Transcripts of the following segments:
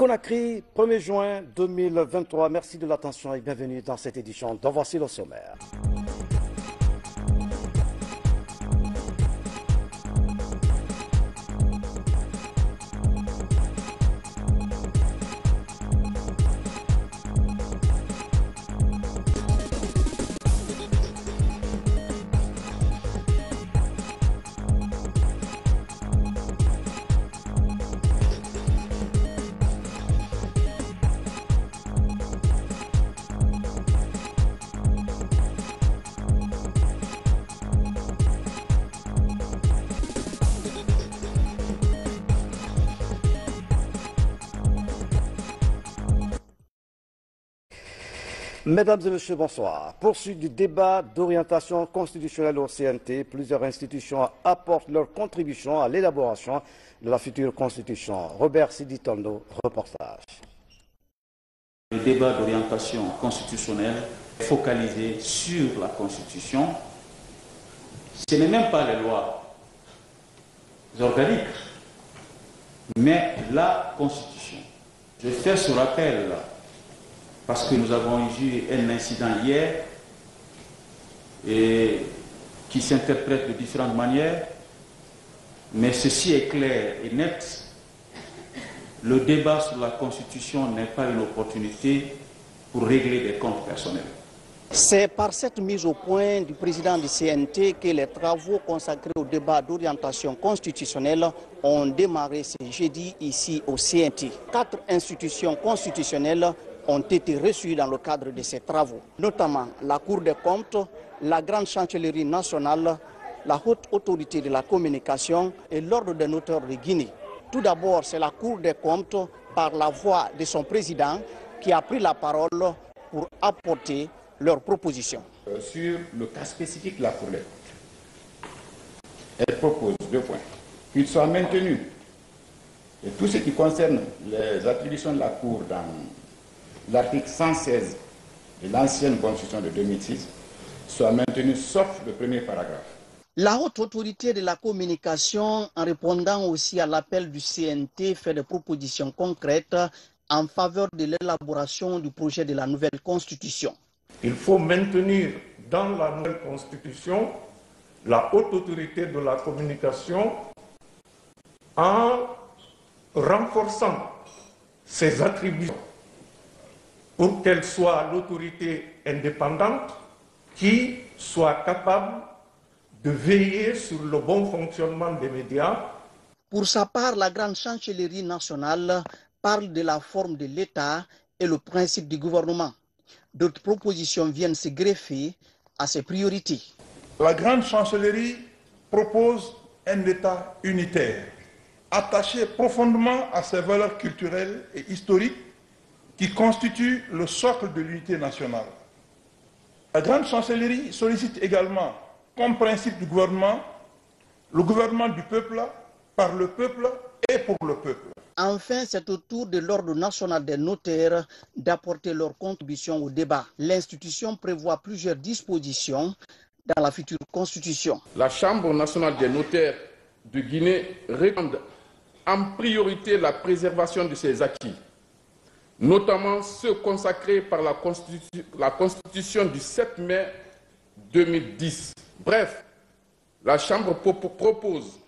Conakry, 1er juin 2023. Merci de l'attention et bienvenue dans cette édition dont voici le sommaire. Mesdames et messieurs, bonsoir. Poursuite du débat d'orientation constitutionnelle au CNT, plusieurs institutions apportent leur contribution à l'élaboration de la future constitution. Robert Siditondo, reportage. Le débat d'orientation constitutionnelle est focalisé sur la Constitution. Ce n'est même pas les lois organiques, mais la Constitution. Je fais ce rappel parce que nous avons eu un incident hier et qui s'interprète de différentes manières, mais ceci est clair et net. Le débat sur la Constitution n'est pas une opportunité pour régler des comptes personnels. C'est par cette mise au point du président du CNT que les travaux consacrés au débat d'orientation constitutionnelle ont démarré ce jeudi ici au CNT. 4 institutions constitutionnelles ont été reçues dans le cadre de ces travaux, notamment la Cour des comptes, la Grande Chancellerie nationale, la Haute Autorité de la communication et l'Ordre des notaires de Guinée. Tout d'abord, c'est la Cour des comptes, par la voix de son président, qui a pris la parole pour apporter leurs propositions. Sur le cas spécifique de la Cour des comptes, elle propose 2 points. Qu'il soit maintenu, et tout ce qui concerne les attributions de la Cour dans l'article 116 de l'ancienne Constitution de 2006 soit maintenu sauf le premier paragraphe. La Haute Autorité de la communication, en répondant aussi à l'appel du CNT, fait des propositions concrètes en faveur de l'élaboration du projet de la nouvelle Constitution. Il faut maintenir dans la nouvelle Constitution la Haute Autorité de la communication en renforçant ses attributions pour qu'elle soit l'autorité indépendante qui soit capable de veiller sur le bon fonctionnement des médias. Pour sa part, la Grande Chancellerie nationale parle de la forme de l'État et le principe du gouvernement. D'autres propositions viennent se greffer à ces priorités. La Grande Chancellerie propose un État unitaire, attaché profondément à ses valeurs culturelles et historiques qui constituent le socle de l'unité nationale. La Grande Chancellerie sollicite également, comme principe du gouvernement, le gouvernement du peuple, par le peuple et pour le peuple. Enfin, c'est au tour de l'Ordre national des notaires d'apporter leur contribution au débat. L'institution prévoit plusieurs dispositions dans la future constitution. La Chambre nationale des notaires de Guinée recommande en priorité la préservation de ses acquis, notamment ceux consacrés par la Constitution du 7 mai 2010. Bref, la Chambre propose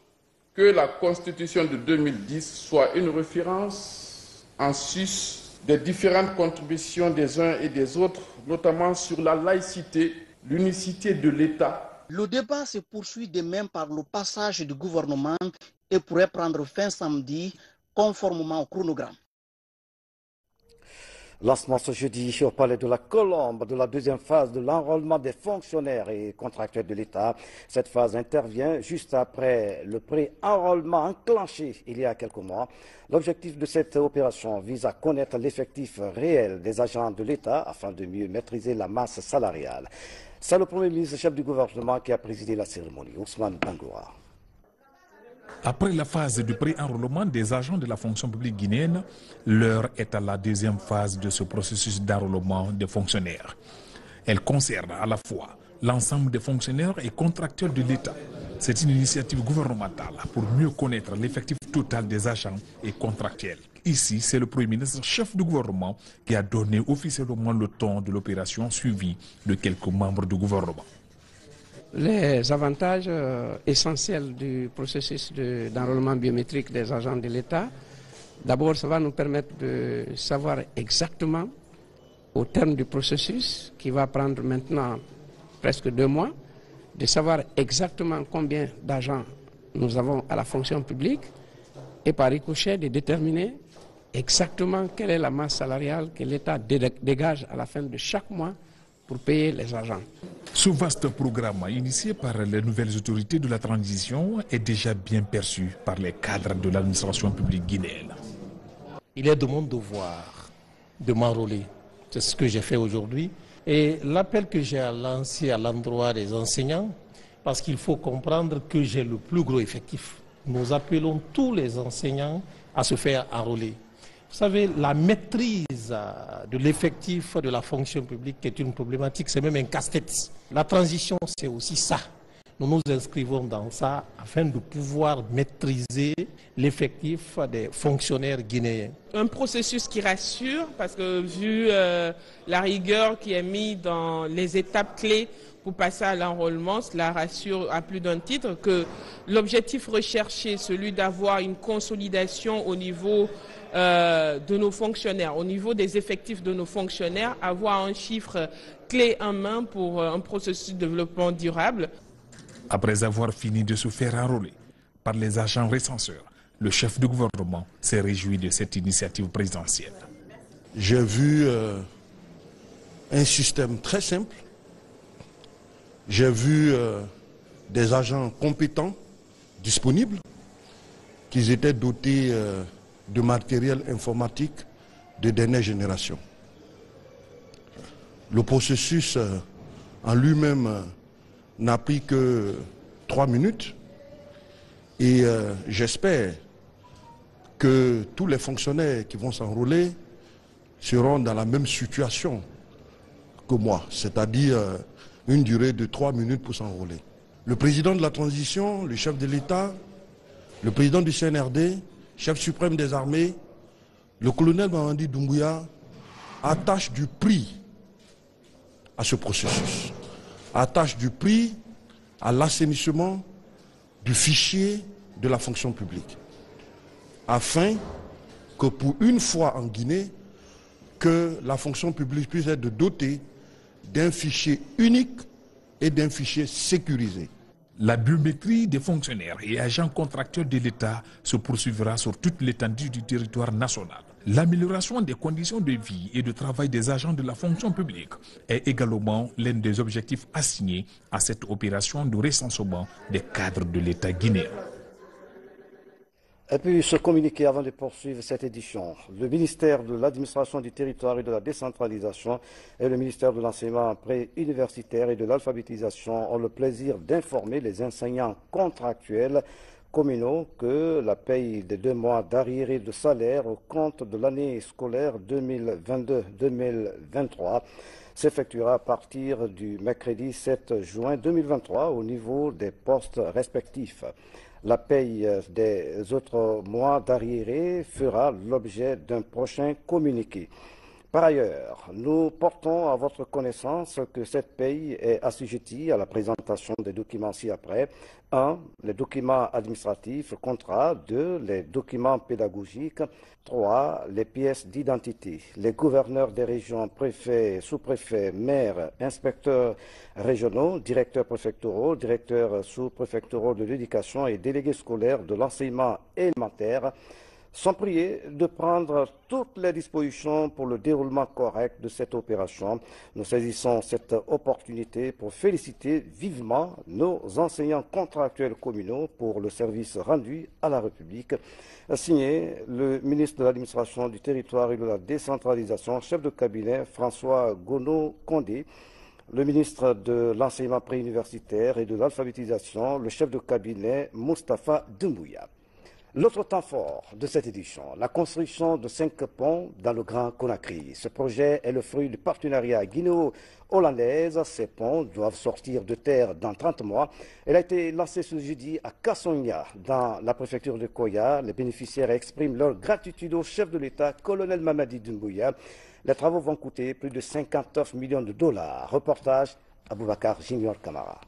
que la Constitution de 2010 soit une référence en sus des différentes contributions des uns et des autres, notamment sur la laïcité, l'unicité de l'État. Le débat se poursuit de même par le passage du gouvernement et pourrait prendre fin samedi, conformément au chronogramme. Lancement ce jeudi au Palais de la Colombe de la 2e phase de l'enrôlement des fonctionnaires et contractuels de l'État. Cette phase intervient juste après le pré-enrôlement enclenché il y a quelques mois. L'objectif de cette opération vise à connaître l'effectif réel des agents de l'État afin de mieux maîtriser la masse salariale. C'est le Premier ministre chef du gouvernement qui a présidé la cérémonie, Ousmane Bangoura. Après la phase du pré-enrôlement des agents de la fonction publique guinéenne, l'heure est à la 2e phase de ce processus d'enrôlement des fonctionnaires. Elle concerne à la fois l'ensemble des fonctionnaires et contractuels de l'État. C'est une initiative gouvernementale pour mieux connaître l'effectif total des agents et contractuels. Ici, c'est le Premier ministre, chef du gouvernement, qui a donné officiellement le ton de l'opération suivie de quelques membres du gouvernement. Les avantages essentiels du processus d'enrôlement biométrique des agents de l'État, d'abord, ça va nous permettre de savoir exactement, au terme du processus, qui va prendre maintenant presque 2 mois, de savoir exactement combien d'agents nous avons à la fonction publique et par ricochet de déterminer exactement quelle est la masse salariale que l'État dégage à la fin de chaque mois pour payer les agents. Ce vaste programme initié par les nouvelles autorités de la transition est déjà bien perçu par les cadres de l'administration publique guinéenne. Il est de mon devoir de m'enrôler. C'est ce que j'ai fait aujourd'hui. Et l'appel que j'ai lancé à l'endroit des enseignants, parce qu'il faut comprendre que j'ai le plus gros effectif. Nous appelons tous les enseignants à se faire enrôler. Vous savez, la maîtrise de l'effectif de la fonction publique est une problématique, c'est même un casse-tête. La transition, c'est aussi ça. Nous nous inscrivons dans ça afin de pouvoir maîtriser l'effectif des fonctionnaires guinéens. Un processus qui rassure, parce que vu la rigueur qui est mise dans les étapes clés pour passer à l'enrôlement, cela rassure à plus d'un titre que l'objectif recherché, celui d'avoir une consolidation au niveau de nos fonctionnaires, au niveau des effectifs de nos fonctionnaires, avoir un chiffre clé en main pour un processus de développement durable. Après avoir fini de se faire enrôler par les agents recenseurs, le chef du gouvernement s'est réjoui de cette initiative présidentielle. J'ai vu un système très simple. J'ai vu des agents compétents, disponibles, qui étaient dotés de matériel informatique de dernière génération. Le processus en lui-même n'a pris que 3 minutes et j'espère que tous les fonctionnaires qui vont s'enrôler seront dans la même situation que moi, c'est-à-dire une durée de 3 minutes pour s'enrôler. Le président de la transition, le chef de l'État, le président du CNRD, chef suprême des armées, le colonel Mamadi Doumbouya attachent du prix à ce processus, attachent du prix à l'assainissement du fichier de la fonction publique, afin que pour une fois en Guinée, que la fonction publique puisse être dotée d'un fichier unique et d'un fichier sécurisé. La biométrie des fonctionnaires et agents contractuels de l'État se poursuivra sur toute l'étendue du territoire national. L'amélioration des conditions de vie et de travail des agents de la fonction publique est également l'un des objectifs assignés à cette opération de recensement des cadres de l'État guinéen. Et puis, se communiquer avant de poursuivre cette édition. Le ministère de l'Administration du Territoire et de la Décentralisation et le ministère de l'Enseignement préuniversitaire et de l'Alphabétisation ont le plaisir d'informer les enseignants contractuels communaux que la paye des 2 mois d'arriérés de salaire au compte de l'année scolaire 2022-2023 s'effectuera à partir du mercredi 7 juin 2023 au niveau des postes respectifs. La paye des autres mois d'arriérés fera l'objet d'un prochain communiqué. Par ailleurs, nous portons à votre connaissance que cette paye est assujettie à la présentation des documents ci-après. 1. Les documents administratifs, contrats. 2. Les documents pédagogiques. 3. Les pièces d'identité. Les gouverneurs des régions, préfets, sous-préfets, maires, inspecteurs régionaux, directeurs préfectoraux, directeurs sous-préfectoraux de l'éducation et délégués scolaires de l'enseignement élémentaire sont priés de prendre toutes les dispositions pour le déroulement correct de cette opération. Nous saisissons cette opportunité pour féliciter vivement nos enseignants contractuels communaux pour le service rendu à la République. Signé le ministre de l'Administration du Territoire et de la Décentralisation, chef de cabinet François Gono-Condé, le ministre de l'Enseignement préuniversitaire et de l'Alphabétisation, le chef de cabinet Moustapha Doumbouya. L'autre temps fort de cette édition, la construction de 5 ponts dans le Grand Conakry. Ce projet est le fruit du partenariat guinéo-hollandaise. Ces ponts doivent sortir de terre dans 30 mois. Elle a été lancée ce jeudi à Kassonia, dans la préfecture de Koya. Les bénéficiaires expriment leur gratitude au chef de l'État, colonel Mamadi Doumbouya. Les travaux vont coûter plus de 59 millions de dollars. Reportage Aboubakar Junior Kamara.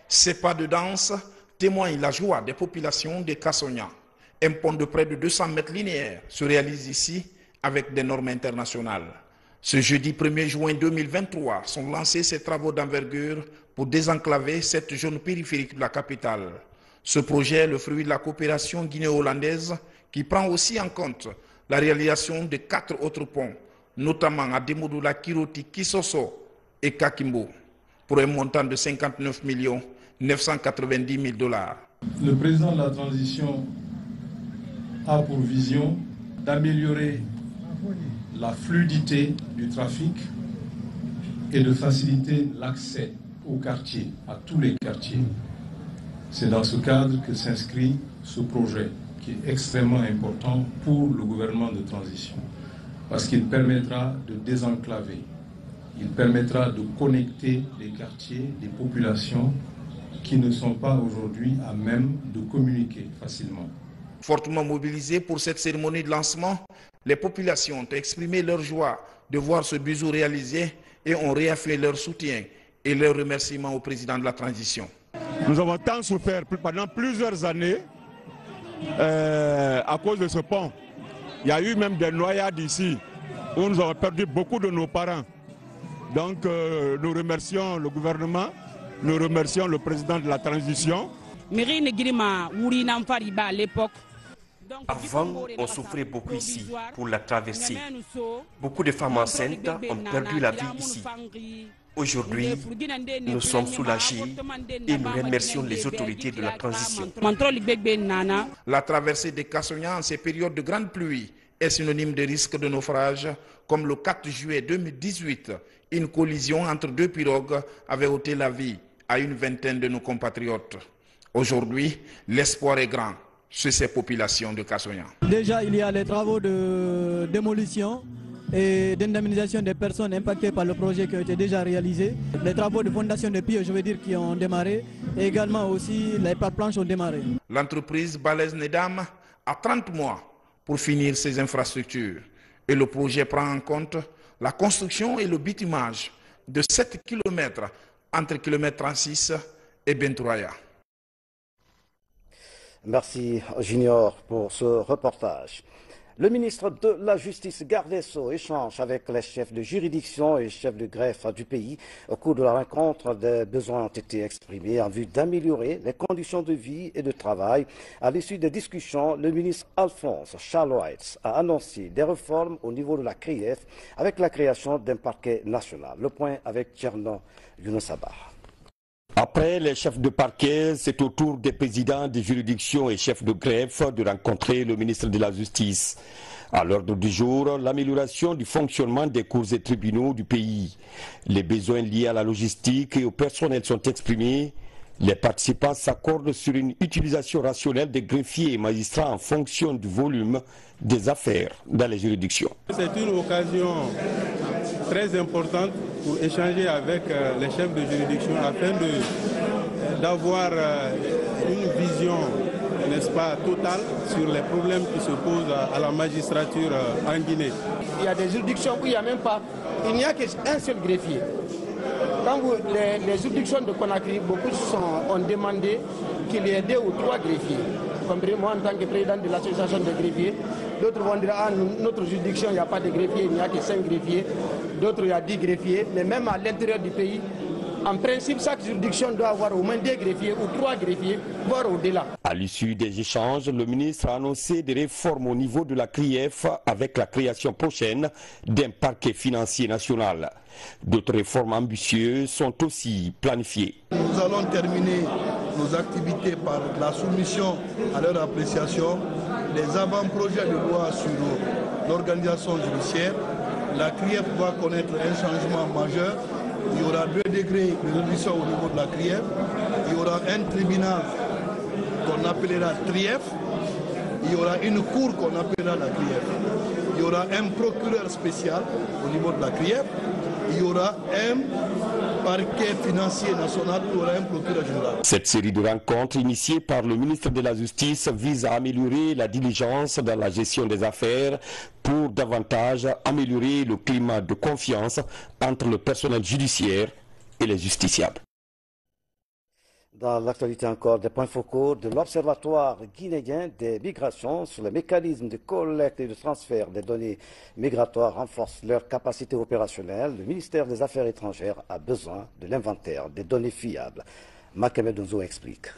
Ces pas de danse témoigne la joie des populations de Kassonia. Un pont de près de 200 mètres linéaires se réalise ici avec des normes internationales. Ce jeudi 1er juin 2023 sont lancés ces travaux d'envergure pour désenclaver cette zone périphérique de la capitale. Ce projet est le fruit de la coopération guinéo-hollandaise qui prend aussi en compte la réalisation de 4 autres ponts, notamment à Demodoula, Kiroti, Kisoso et Kakimbo, pour un montant de 59 990 000 dollars. Le président de la transition a pour vision d'améliorer la fluidité du trafic et de faciliter l'accès aux quartiers, à tous les quartiers. C'est dans ce cadre que s'inscrit ce projet qui est extrêmement important pour le gouvernement de transition parce qu'il permettra de désenclaver, il permettra de connecter les quartiers, les populations qui ne sont pas aujourd'hui à même de communiquer facilement. Fortement mobilisés pour cette cérémonie de lancement, les populations ont exprimé leur joie de voir ce bijou réalisé et ont réaffirmé leur soutien et leur remerciement au président de la transition. Nous avons tant souffert pendant plusieurs années à cause de ce pont. Il y a eu même des noyades ici où nous avons perdu beaucoup de nos parents. Donc nous remercions le gouvernement. Nous remercions le président de la transition. Avant, on souffrait beaucoup ici pour la traversée. Beaucoup de femmes enceintes ont perdu la vie ici. Aujourd'hui, nous sommes soulagés et nous remercions les autorités de la transition. La traversée des Kassonia en ces périodes de grande pluie est synonyme de risque de naufrage, comme le 4 juillet 2018, une collision entre 2 pirogues avait ôté la vie à une vingtaine de nos compatriotes. Aujourd'hui, l'espoir est grand sur ces populations de Kassonia. Déjà, il y a les travaux de démolition et d'indemnisation des personnes impactées par le projet qui ont été déjà réalisés. Les travaux de fondation de pieds, je veux dire, qui ont démarré. Et également aussi, les planches ont démarré. L'entreprise Balez Nedam a 30 mois pour finir ses infrastructures. Et le projet prend en compte la construction et le bitumage de 7 km entre km 36 et Bentouraya. Merci Junior pour ce reportage. Le ministre de la Justice, Garde des Sceaux, échange avec les chefs de juridiction et chefs de greffe du pays. Au cours de la rencontre, des besoins ont été exprimés en vue d'améliorer les conditions de vie et de travail. À l'issue des discussions, le ministre Alphonse Charloitz a annoncé des réformes au niveau de la CRIEF avec la création d'un parquet national. Le point avec Tcherno Younousaba. Après les chefs de parquet, c'est au tour des présidents des juridictions et chefs de greffe de rencontrer le ministre de la Justice. À l'ordre du jour, l'amélioration du fonctionnement des cours et tribunaux du pays. Les besoins liés à la logistique et au personnel sont exprimés. Les participants s'accordent sur une utilisation rationnelle des greffiers et magistrats en fonction du volume des affaires dans les juridictions. C'est une occasion très importante pour échanger avec les chefs de juridiction afin d'avoir une vision, n'est-ce pas, totale sur les problèmes qui se posent à la magistrature en Guinée. Il y a des juridictions où il n'y a même pas, il n'y a qu'un seul greffier. Quand les juridictions de Conakry, beaucoup ont demandé qu'il y ait 2 ou 3 greffiers. Moi, en tant que président de l'association des greffiers, d'autres vont dire, ah, notre juridiction, il n'y a pas de greffiers, il n'y a que 5 greffiers. D'autres, il y a 10 greffiers. Mais même à l'intérieur du pays, en principe, chaque juridiction doit avoir au moins 2 greffiers ou 3 greffiers, voire au-delà. À l'issue des échanges, le ministre a annoncé des réformes au niveau de la CRIEF avec la création prochaine d'un parquet financier national. D'autres réformes ambitieuses sont aussi planifiées. Nous allons terminer nos activités par la soumission à leur appréciation des avant-projets de loi sur l'organisation judiciaire. La CRIEF va connaître un changement majeur. Il y aura 2 degrés de réduction au niveau de la CRIEF. Il y aura un tribunal qu'on appellera TRIEF, il y aura une cour qu'on appellera la CRIEF. Il y aura un procureur spécial au niveau de la CRIEF, il y aura un parquet financier national, il y aura un procureur général. Cette série de rencontres initiée par le ministre de la Justice vise à améliorer la diligence dans la gestion des affaires pour davantage améliorer le climat de confiance entre le personnel judiciaire et les justiciables. Dans l'actualité encore, des points focaux de l'Observatoire guinéen des migrations sur les mécanismes de collecte et de transfert des données migratoires renforcent leur capacité opérationnelle. Le ministère des Affaires étrangères a besoin de l'inventaire des données fiables. Makeme Donzo explique.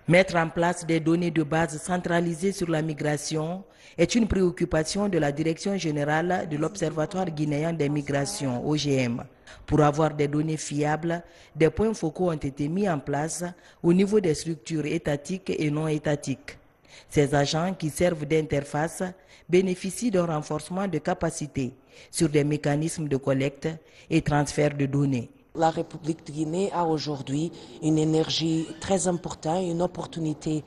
Mettre en place des données de base centralisées sur la migration est une préoccupation de la Direction générale de l'Observatoire guinéen des migrations, OGM. Pour avoir des données fiables, des points focaux ont été mis en place au niveau des structures étatiques et non étatiques. Ces agents qui servent d'interface bénéficient d'un renforcement de capacité sur des mécanismes de collecte et transfert de données. La République de Guinée a aujourd'hui une énergie très importante, une opportunité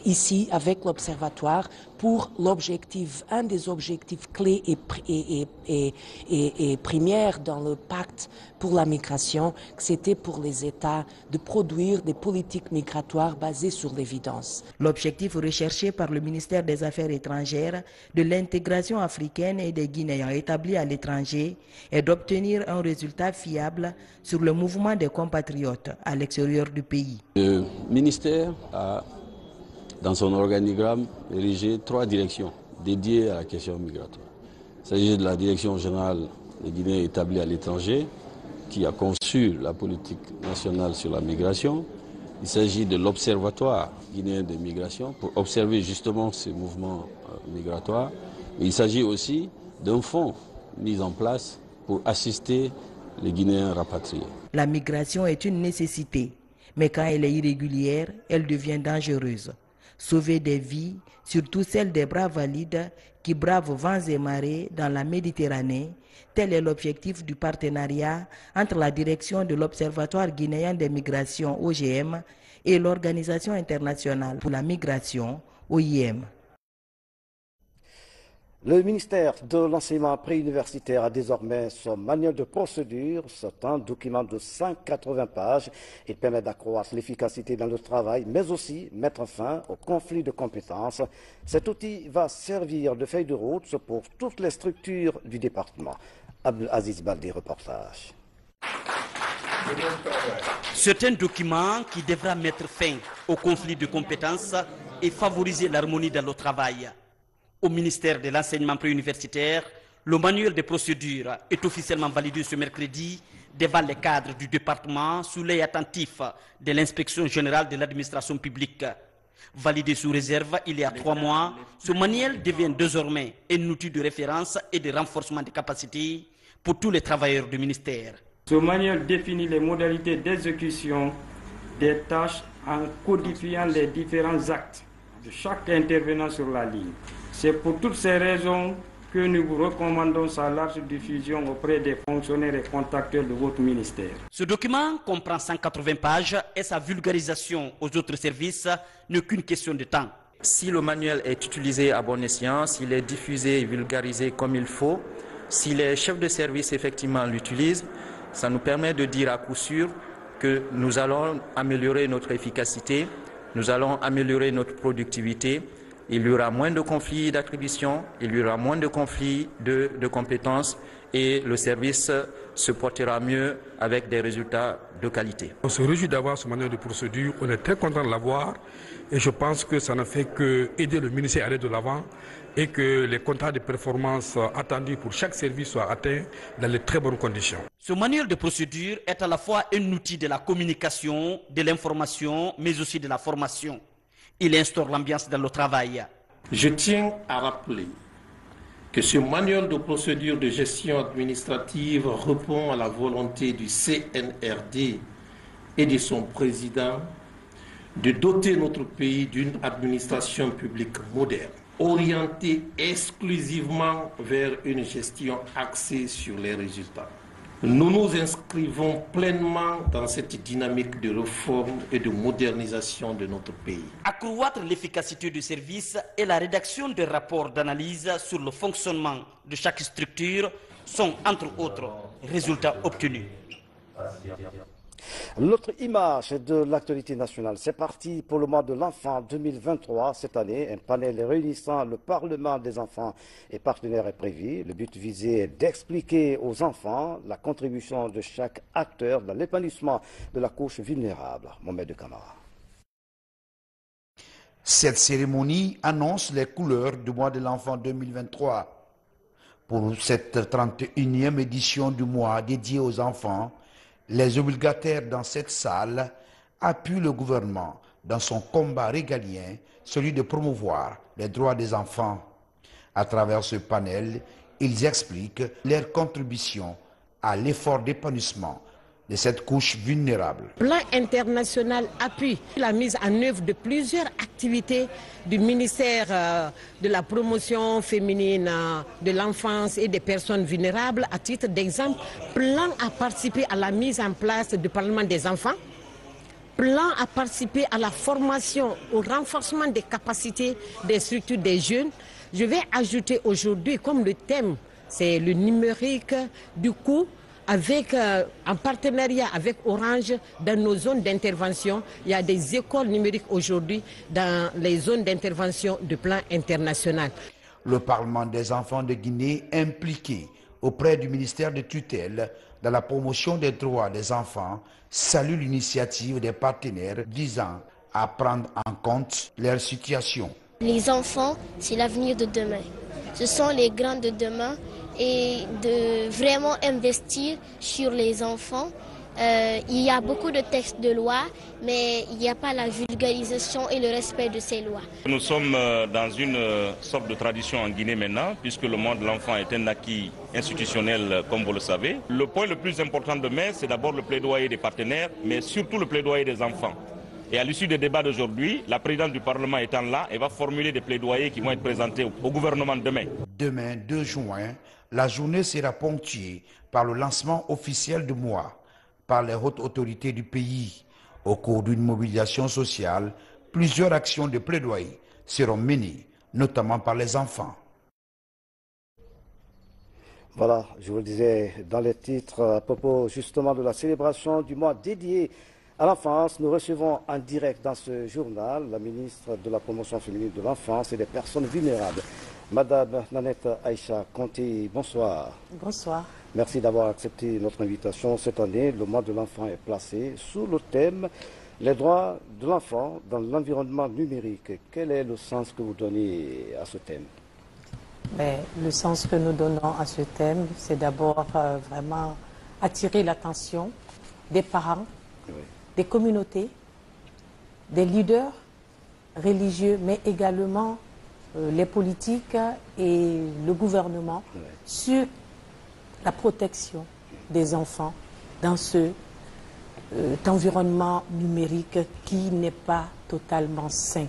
ici avec l'Observatoire pour l'objectif, un des objectifs clés et primaires dans le pacte pour la migration, c'était pour les États de produire des politiques migratoires basées sur l'évidence. L'objectif recherché par le ministère des Affaires étrangères de l'intégration africaine et des Guinéens établis à l'étranger est d'obtenir un résultat fiable sur le mouvement des compatriotes à l'extérieur du pays. Le ministère a, dans son organigramme, érigé 3 directions dédiées à la question migratoire. Il s'agit de la direction générale des Guinéens établis à l'étranger, qui a conçu la politique nationale sur la migration. Il s'agit de l'Observatoire guinéen des migrations pour observer justement ces mouvements migratoires. Et il s'agit aussi d'un fonds mis en place pour assister les Guinéens rapatriés. La migration est une nécessité, mais quand elle est irrégulière, elle devient dangereuse. Sauver des vies, surtout celles des bras valides qui bravent vents et marées dans la Méditerranée, tel est l'objectif du partenariat entre la direction de l'Observatoire guinéen des migrations OGM et l'Organisation internationale pour la migration OIM. Le ministère de l'enseignement préuniversitaire a désormais son manuel de procédure. C'est un document de 180 pages. Il permet d'accroître l'efficacité dans le travail, mais aussi mettre fin au conflit de compétences. Cet outil va servir de feuille de route pour toutes les structures du département. Abdelaziz Baldi, reportage. C'est un document qui devra mettre fin au conflit de compétences et favoriser l'harmonie dans le travail. Au ministère de l'enseignement préuniversitaire, le manuel de procédure est officiellement validé ce mercredi devant les cadres du département sous l'œil attentif de l'inspection générale de l'administration publique. Validé sous réserve il y a 3 mois, ce manuel devient désormais un outil de référence et de renforcement des capacités pour tous les travailleurs du ministère. Ce manuel définit les modalités d'exécution des tâches en codifiant les différents actes de chaque intervenant sur la ligne. C'est pour toutes ces raisons que nous vous recommandons sa large diffusion auprès des fonctionnaires et contracteurs de votre ministère. Ce document comprend 180 pages et sa vulgarisation aux autres services n'est qu'une question de temps. Si le manuel est utilisé à bon escient, s'il est diffusé et vulgarisé comme il faut, si les chefs de service effectivement l'utilisent, ça nous permet de dire à coup sûr que nous allons améliorer notre efficacité, nous allons améliorer notre productivité. Il y aura moins de conflits d'attribution, il y aura moins de conflits de compétences et le service se portera mieux avec des résultats de qualité. On se réjouit d'avoir ce manuel de procédure, on est très content de l'avoir et je pense que ça ne fait qu'aider le ministère à aller de l'avant et que les contrats de performance attendus pour chaque service soient atteints dans les très bonnes conditions. Ce manuel de procédure est à la fois un outil de la communication, de l'information, mais aussi de la formation. Il instaure l'ambiance dans le travail. Je tiens à rappeler que ce manuel de procédure de gestion administrative répond à la volonté du CNRD et de son président de doter notre pays d'une administration publique moderne, orientée exclusivement vers une gestion axée sur les résultats. Nous nous inscrivons pleinement dans cette dynamique de réforme et de modernisation de notre pays. Accroître l'efficacité du service et la rédaction de rapports d'analyse sur le fonctionnement de chaque structure sont, entre autres, résultats obtenus. L'autre image de l'actualité nationale, c'est parti pour le mois de l'enfant 2023. Cette année, un panel réunissant le Parlement des enfants et partenaires est prévu. Le but visé est d'expliquer aux enfants la contribution de chaque acteur dans l'épanouissement de la couche vulnérable. Mohamed Kamara. Cette cérémonie annonce les couleurs du mois de l'enfant 2023. Pour cette 31e édition du mois dédié aux enfants, les obligataires dans cette salle appuient le gouvernement dans son combat régalien, celui de promouvoir les droits des enfants. À travers ce panel, ils expliquent leur contribution à l'effort d'épanouissement de cette couche vulnérable. Le plan international appuie la mise en œuvre de plusieurs activités du ministère de la promotion féminine de l'enfance et des personnes vulnérables. À titre d'exemple, plan a participé à la mise en place du Parlement des enfants. Plan a participé à la formation, au renforcement des capacités des structures des jeunes. Je vais ajouter aujourd'hui, comme le thème, c'est le numérique, du coup, en partenariat avec Orange, dans nos zones d'intervention, il y a des écoles numériques aujourd'hui dans les zones d'intervention de plan international. Le Parlement des enfants de Guinée impliqué auprès du ministère de tutelle dans la promotion des droits des enfants salue l'initiative des partenaires visant à prendre en compte leur situation. Les enfants, c'est l'avenir de demain. Ce sont les grands de demain. Et de vraiment investir sur les enfants. Il y a beaucoup de textes de loi, mais il n'y a pas la vulgarisation et le respect de ces lois. Nous sommes dans une sorte de tradition en Guinée maintenant, puisque le mois de l'enfant est un acquis institutionnel, comme vous le savez. Le point le plus important demain, c'est d'abord le plaidoyer des partenaires, mais surtout le plaidoyer des enfants. Et à l'issue des débats d'aujourd'hui, la présidente du Parlement étant là, elle va formuler des plaidoyers qui vont être présentés au gouvernement demain. Demain, 2 juin, la journée sera ponctuée par le lancement officiel du mois par les hautes autorités du pays. Au cours d'une mobilisation sociale, plusieurs actions de plaidoyer seront menées, notamment par les enfants. Voilà, je vous le disais dans les titres à propos justement de la célébration du mois dédié à l'enfance. Nous recevons en direct dans ce journal la ministre de la promotion féminine de l'enfance et des personnes vulnérables. Madame Nanette Aïcha Conté, bonsoir. Bonsoir. Merci d'avoir accepté notre invitation. Cette année, le mois de l'enfant est placé sous le thème « Les droits de l'enfant dans l'environnement numérique ». Quel est le sens que vous donnez à ce thème? Le sens que nous donnons à ce thème, c'est d'abord vraiment attirer l'attention des parents, des communautés, des leaders religieux, mais également les politiques et le gouvernement sur la protection des enfants dans cet environnement numérique qui n'est pas totalement sain.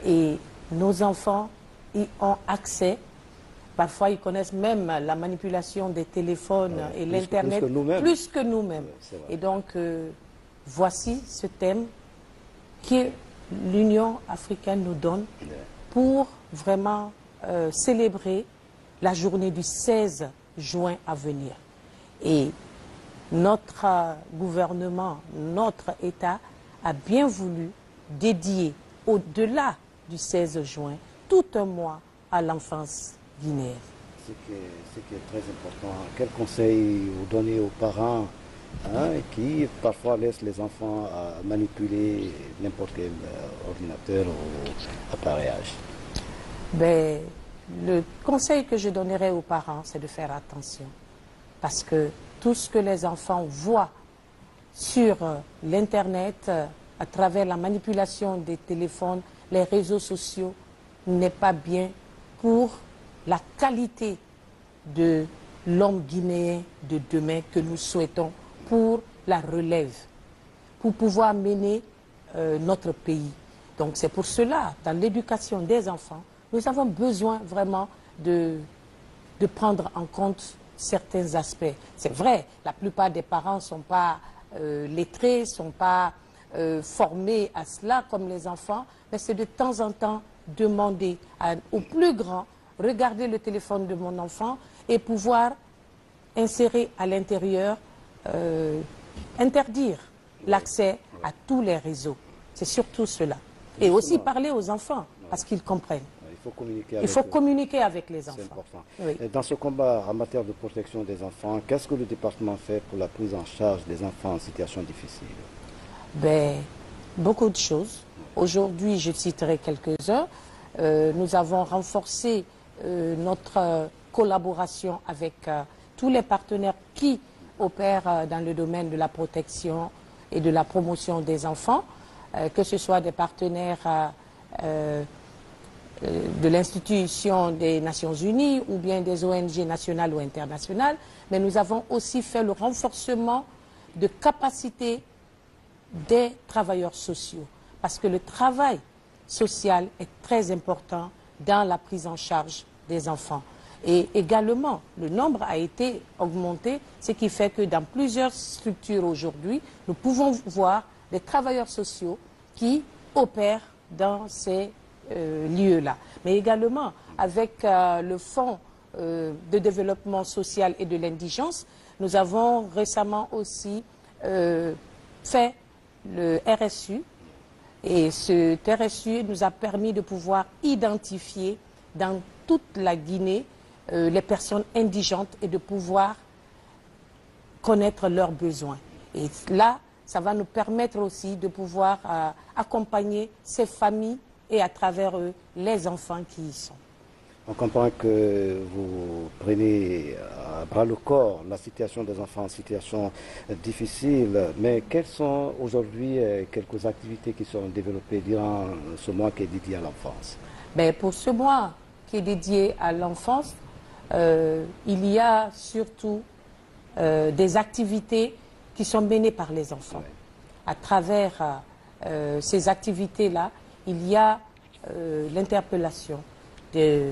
Et nos enfants y ont accès. Parfois, ils connaissent même la manipulation des téléphones et l'Internet plus que nous-mêmes. Et donc, voici ce thème que l'Union africaine nous donne pour vraiment célébrer la journée du 16 juin à venir. Et notre gouvernement, notre État a bien voulu dédier au-delà du 16 juin tout un mois à l'enfance guinéenne. Ce qui est très important. Quel conseil vous donnez aux parents qui parfois laissent les enfants manipuler n'importe quel ordinateur ou appareillage? Le conseil que je donnerais aux parents, c'est de faire attention. Parce que tout ce que les enfants voient sur l'Internet, à travers la manipulation des téléphones, les réseaux sociaux, n'est pas bien pour la qualité de l'homme guinéen de demain que nous souhaitons pour la relève, pour pouvoir mener notre pays. Donc c'est pour cela, dans l'éducation des enfants, nous avons besoin vraiment de prendre en compte certains aspects. C'est vrai, la plupart des parents ne sont pas lettrés, ne sont pas formés à cela comme les enfants, mais c'est de temps en temps demander au plus grand, regarder le téléphone de mon enfant et pouvoir insérer à l'intérieur, interdire l'accès à tous les réseaux. C'est surtout cela. Et aussi parler aux enfants, parce qu'ils comprennent. Il faut communiquer avec les enfants. C'est important. Oui. Dans ce combat en matière de protection des enfants, qu'est-ce que le département fait pour la prise en charge des enfants en situation difficile? Beaucoup de choses. Aujourd'hui, je citerai quelques-uns. Nous avons renforcé notre collaboration avec tous les partenaires qui opèrent dans le domaine de la protection et de la promotion des enfants, que ce soit des partenaires de l'institution des Nations Unies ou bien des ONG nationales ou internationales, mais nous avons aussi fait le renforcement de capacités des travailleurs sociaux, parce que le travail social est très important dans la prise en charge des enfants. Et également, le nombre a été augmenté, ce qui fait que dans plusieurs structures aujourd'hui, nous pouvons voir des travailleurs sociaux qui opèrent dans ces lieux-là. Mais également, avec le Fonds de développement social et de l'indigence, nous avons récemment aussi fait le RSU. Et ce RSU nous a permis de pouvoir identifier dans toute la Guinée les personnes indigentes et de pouvoir connaître leurs besoins. Et là, ça va nous permettre aussi de pouvoir accompagner ces familles et à travers eux, les enfants qui y sont. On comprend que vous prenez à bras le corps la situation des enfants en situation difficile, mais quelles sont aujourd'hui quelques activités qui sont développées durant ce mois qui est dédié à l'enfance? Pour ce mois qui est dédié à l'enfance, il y a surtout des activités qui sont menées par les enfants. À travers ces activités-là, il y a l'interpellation de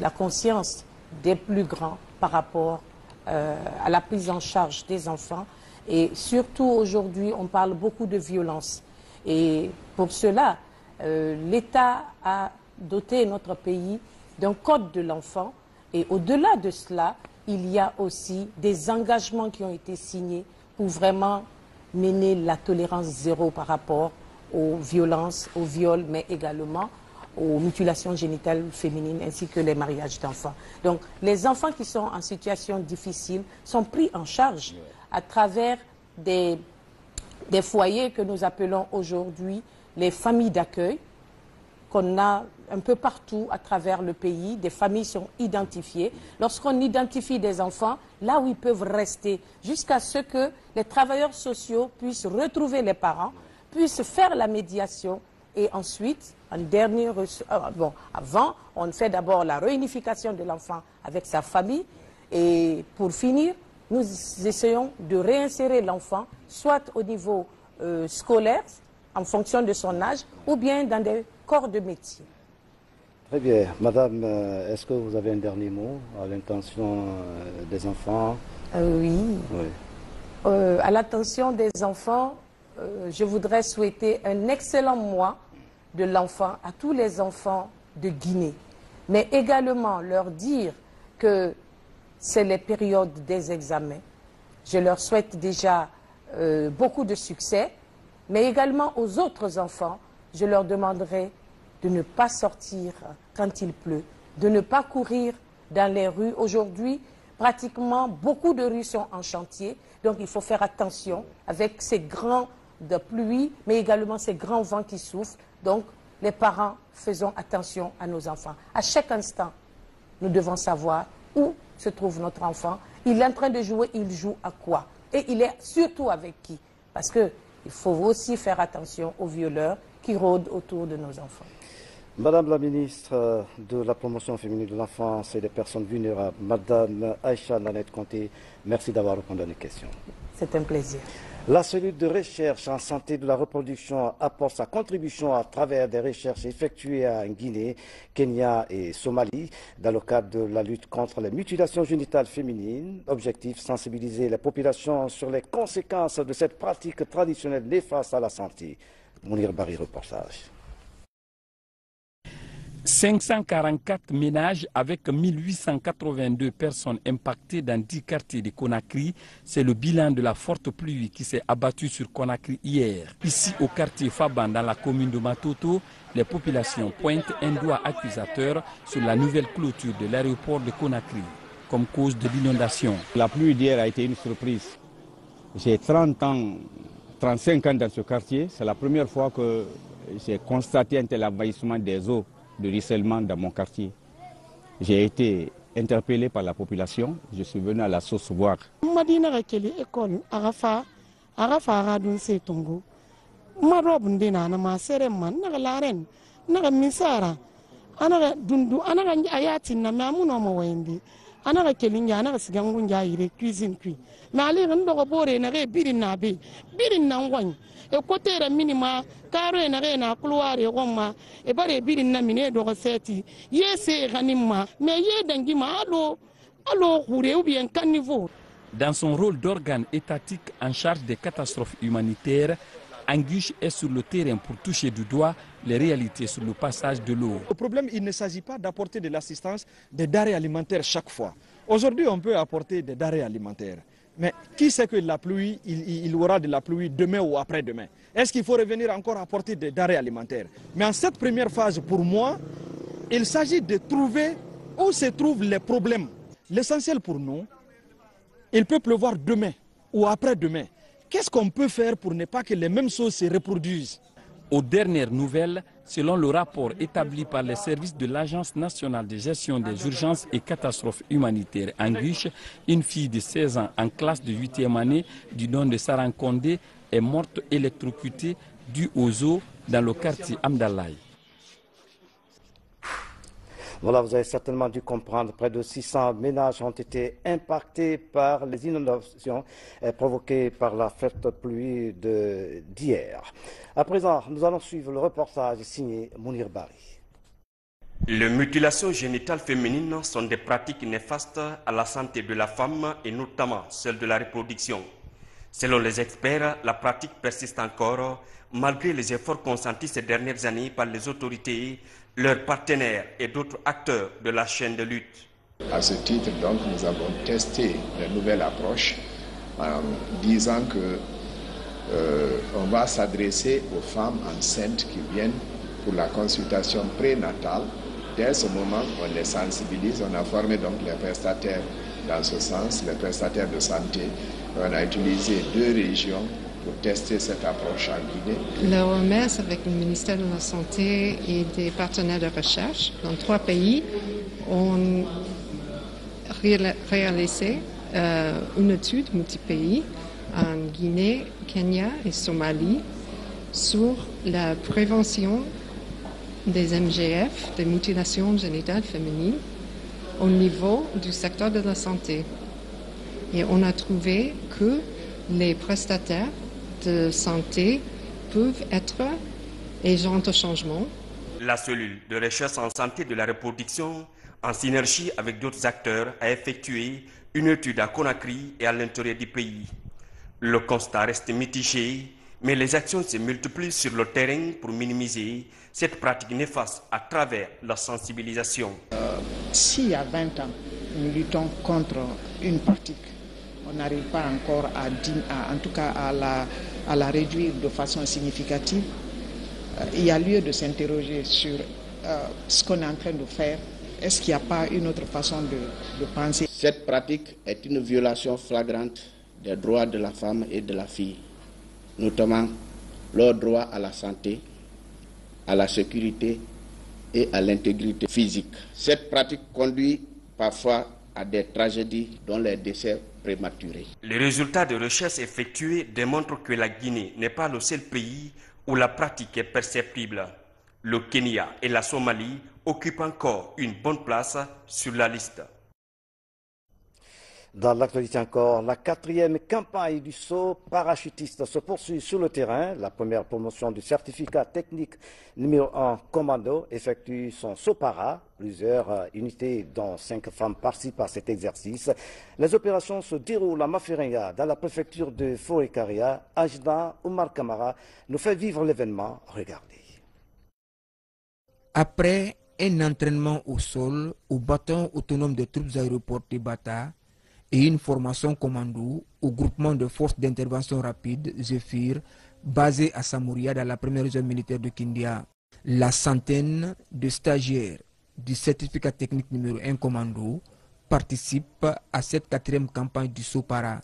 la conscience des plus grands par rapport à la prise en charge des enfants. Et surtout aujourd'hui, on parle beaucoup de violence. Et pour cela, l'État a doté notre pays d'un code de l'enfant. Et au-delà de cela, il y a aussi des engagements qui ont été signés pour vraiment mener la tolérance zéro par rapport aux violences, aux viols, mais également aux mutilations génitales féminines ainsi que les mariages d'enfants. Donc les enfants qui sont en situation difficile sont pris en charge à travers des foyers que nous appelons aujourd'hui les familles d'accueil, qu'on a un peu partout à travers le pays. Des familles sont identifiées. Lorsqu'on identifie des enfants, là où ils peuvent rester, jusqu'à ce que les travailleurs sociaux puissent retrouver les parents, puissent faire la médiation et ensuite, en dernier avant, on fait d'abord la réunification de l'enfant avec sa famille et pour finir, nous essayons de réinsérer l'enfant soit au niveau scolaire, en fonction de son âge, ou bien dans des corps de métier. Très bien. Madame, est-ce que vous avez un dernier mot à l'intention des enfants? Oui. À l'attention des enfants, je voudrais souhaiter un excellent mois de l'enfant à tous les enfants de Guinée, mais également leur dire que c'est les périodes des examens. Je leur souhaite déjà beaucoup de succès, mais également aux autres enfants, je leur demanderai de ne pas sortir quand il pleut, de ne pas courir dans les rues. Aujourd'hui, pratiquement beaucoup de rues sont en chantier, donc il faut faire attention avec ces grands de pluie, mais également ces grands vents qui soufflent. Donc, les parents, faisons attention à nos enfants. À chaque instant, nous devons savoir où se trouve notre enfant. Il est en train de jouer, il joue à quoi? Et il est surtout avec qui? Parce qu'il faut aussi faire attention aux violeurs qui rôdent autour de nos enfants. Madame la ministre de la promotion féminine de l'enfance et des personnes vulnérables, Madame Aïcha Nanette Conté, merci d'avoir répondu à nos questions. C'est un plaisir. La cellule de recherche en santé de la reproduction apporte sa contribution à travers des recherches effectuées en Guinée, Kenya et Somalie dans le cadre de la lutte contre les mutilations génitales féminines. Objectif, sensibiliser les populations sur les conséquences de cette pratique traditionnelle néfaste à la santé. Mounir Bari, reportage. 544 ménages avec 1882 personnes impactées dans 10 quartiers de Conakry. C'est le bilan de la forte pluie qui s'est abattue sur Conakry hier. Ici, au quartier Faban, dans la commune de Matoto, les populations pointent un doigt accusateur sur la nouvelle clôture de l'aéroport de Conakry comme cause de l'inondation. La pluie d'hier a été une surprise. J'ai 35 ans dans ce quartier. C'est la première fois que j'ai constaté un tel envahissement des eaux de ruissellement dans mon quartier. J'ai été interpellé par la population. Je suis venu à la source voir. Anaka kelinga anaka sigangunja ire cuisine kui mais ale ndo bore na re birin na be birin na ngwan e côté minima karo na re na couloir e gomma e bare birin na mine do seti yese ganima mais ye dangima allo hure ou bien caniveau. Dans son rôle d'organe étatique en charge des catastrophes humanitaires, Anguish est sur le terrain pour toucher du doigt les réalités sur le passage de l'eau. Le problème, il ne s'agit pas d'apporter de l'assistance, des denrées alimentaires chaque fois. Aujourd'hui, on peut apporter des denrées alimentaires. Mais qui sait que la pluie, il aura de la pluie demain ou après-demain? Est-ce qu'il faut revenir encore apporter des denrées alimentaires? Mais en cette première phase, pour moi, il s'agit de trouver où se trouvent les problèmes. L'essentiel pour nous, il peut pleuvoir demain ou après-demain. Qu'est-ce qu'on peut faire pour ne pas que les mêmes choses se reproduisent? Aux dernières nouvelles, selon le rapport établi par les services de l'Agence nationale de gestion des urgences et catastrophes humanitaires Anguish, une fille de 16 ans en classe de 8e année du nom de Saran Kondé est morte électrocutée due aux eaux dans le quartier Amdalaï. Voilà, vous avez certainement dû comprendre, près de 600 ménages ont été impactés par les inondations provoquées par la forte pluie d'hier. À présent, nous allons suivre le reportage signé Mounir Bari. Les mutilations génitales féminines sont des pratiques néfastes à la santé de la femme et notamment celle de la reproduction. Selon les experts, la pratique persiste encore malgré les efforts consentis ces dernières années par les autorités, leurs partenaires et d'autres acteurs de la chaîne de lutte. À ce titre, donc, nous avons testé la nouvelle approche en disant que on va s'adresser aux femmes enceintes qui viennent pour la consultation prénatale. Dès ce moment, on les sensibilise, on a formé donc les prestataires dans ce sens, les prestataires de santé. On a utilisé 2 régions pour tester cette approche en Guinée. L'OMS, avec le ministère de la Santé et des partenaires de recherche dans 3 pays, ont réalisé une étude multi-pays en Guinée, Kenya et Somalie sur la prévention des MGF, des mutilations génitales féminines, au niveau du secteur de la santé. Et on a trouvé que les prestataires de santé peuvent être agents de changement. La cellule de recherche en santé de la reproduction, en synergie avec d'autres acteurs, a effectué une étude à Conakry et à l'intérieur du pays. Le constat reste mitigé, mais les actions se multiplient sur le terrain pour minimiser cette pratique néfaste à travers la sensibilisation. Si il y a 20 ans, nous luttons contre une pratique, on n'arrive pas encore à la réduire de façon significative, il y a lieu de s'interroger sur ce qu'on est en train de faire. Est-ce qu'il n'y a pas une autre façon de penser? Cette pratique est une violation flagrante des droits de la femme et de la fille, notamment leur droit à la santé, à la sécurité et à l'intégrité physique. Cette pratique conduit parfois à des tragédies dont les décès prématurés. Les résultats de recherches effectuées démontrent que la Guinée n'est pas le seul pays où la pratique est perceptible. Le Kenya et la Somalie occupent encore une bonne place sur la liste. Dans l'actualité encore, la 4e campagne du saut parachutiste se poursuit sur le terrain. La première promotion du certificat technique numéro 1 commando effectue son saut para. Plusieurs unités, dont 5 femmes, participent à cet exercice. Les opérations se déroulent à Mafiringa, dans la préfecture de Forêt-Karia. Ajda Oumar Kamara nous fait vivre l'événement. Regardez. Après un entraînement au sol, au bâton autonome des troupes aéroportées Bata, et une formation commando au groupement de forces d'intervention rapide Zephyr basé à Samouria dans la première zone militaire de Kindia. La centaine de stagiaires du certificat technique numéro 1 commando participent à cette 4e campagne du saut para.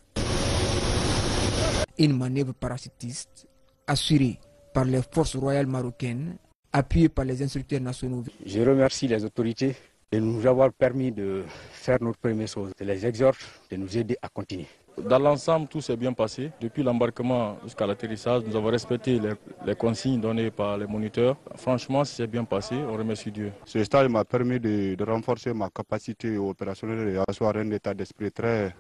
Une manœuvre parachutiste assurée par les forces royales marocaines, appuyée par les instructeurs nationaux. Je remercie les autorités de nous avoir permis de faire notre première chose. Je les exhorte de nous aider à continuer. Dans l'ensemble, tout s'est bien passé. Depuis l'embarquement jusqu'à l'atterrissage, nous avons respecté les consignes données par les moniteurs. Franchement, c'est bien passé. On remercie Dieu. Ce stage m'a permis de renforcer ma capacité opérationnelle et d'asseoir un état d'esprit très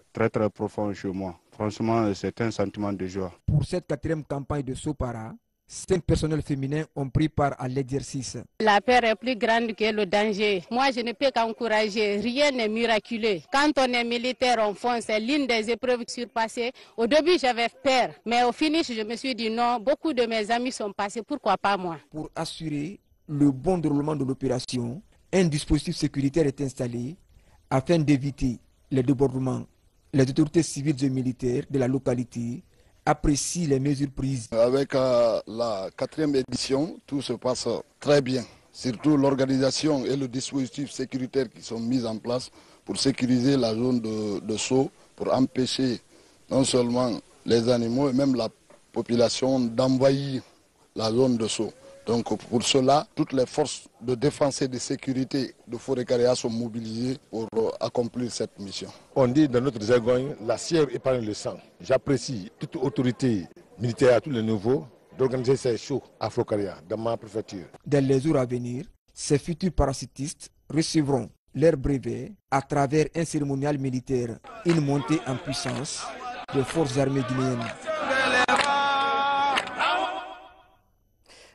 profond chez moi. Franchement, c'est un sentiment de joie. Pour cette 4e campagne de saut para, 5 personnels féminins ont pris part à l'exercice. La peur est plus grande que le danger. Moi, je ne peux qu'encourager. Rien n'est miraculeux. Quand on est militaire, on fonce. C'est l'une des épreuves surpassées. Au début, j'avais peur. Mais au finish, je me suis dit non. Beaucoup de mes amis sont passés. Pourquoi pas moi? Pour assurer le bon déroulement de l'opération, un dispositif sécuritaire est installé afin d'éviter les débordements. Les autorités civiles et militaires de la localité apprécie les mesures prises. Avec la 4e édition, tout se passe très bien. Surtout l'organisation et le dispositif sécuritaire qui sont mis en place pour sécuriser la zone de saut, pour empêcher non seulement les animaux et même la population d'envahir la zone de saut. Donc pour cela, toutes les forces de défense et de sécurité de Forêt-Karia sont mobilisées pour accomplir cette mission. On dit dans notre jargon, la sièvre épargne le sang. J'apprécie toute autorité militaire à tous les niveaux d'organiser ces shows à Forêt-Karia, dans ma préfecture. Dans les jours à venir, ces futurs parachutistes recevront leur brevet à travers un cérémonial militaire, une montée en puissance des forces armées guinéennes.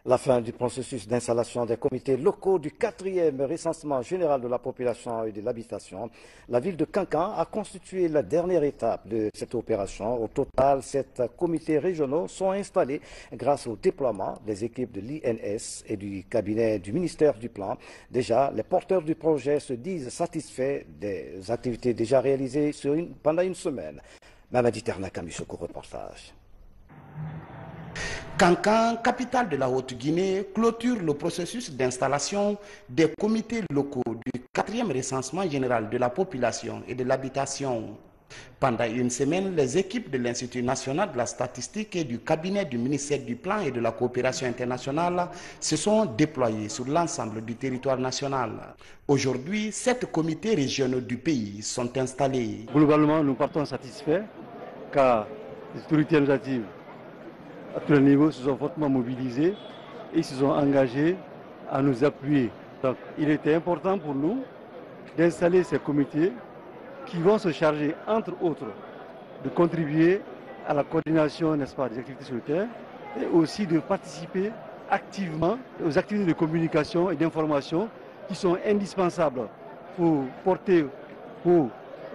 La fin du processus d'installation des comités locaux du 4e recensement général de la population et de l'habitation. La ville de Kankan a constitué la dernière étape de cette opération. Au total, 7 comités régionaux sont installés grâce au déploiement des équipes de l'INS et du cabinet du ministère du Plan. Déjà, les porteurs du projet se disent satisfaits des activités déjà réalisées pendant une semaine. Mamadi Ternakami, reportage. Kankan, capitale de la Haute-Guinée, clôture le processus d'installation des comités locaux du 4e recensement général de la population et de l'habitation. Pendant une semaine, les équipes de l'Institut national de la statistique et du cabinet du ministère du Plan et de la coopération internationale se sont déployées sur l'ensemble du territoire national. Aujourd'hui, 7 comités régionaux du pays sont installés. Globalement, nous partons satisfaits car les autorités administratives à tous les niveaux se sont fortement mobilisés et se sont engagés à nous appuyer. Donc, il était important pour nous d'installer ces comités qui vont se charger, entre autres, de contribuer à la coordination, n'est-ce pas, des activités sur le terrain et aussi de participer activement aux activités de communication et d'information qui sont indispensables pour porter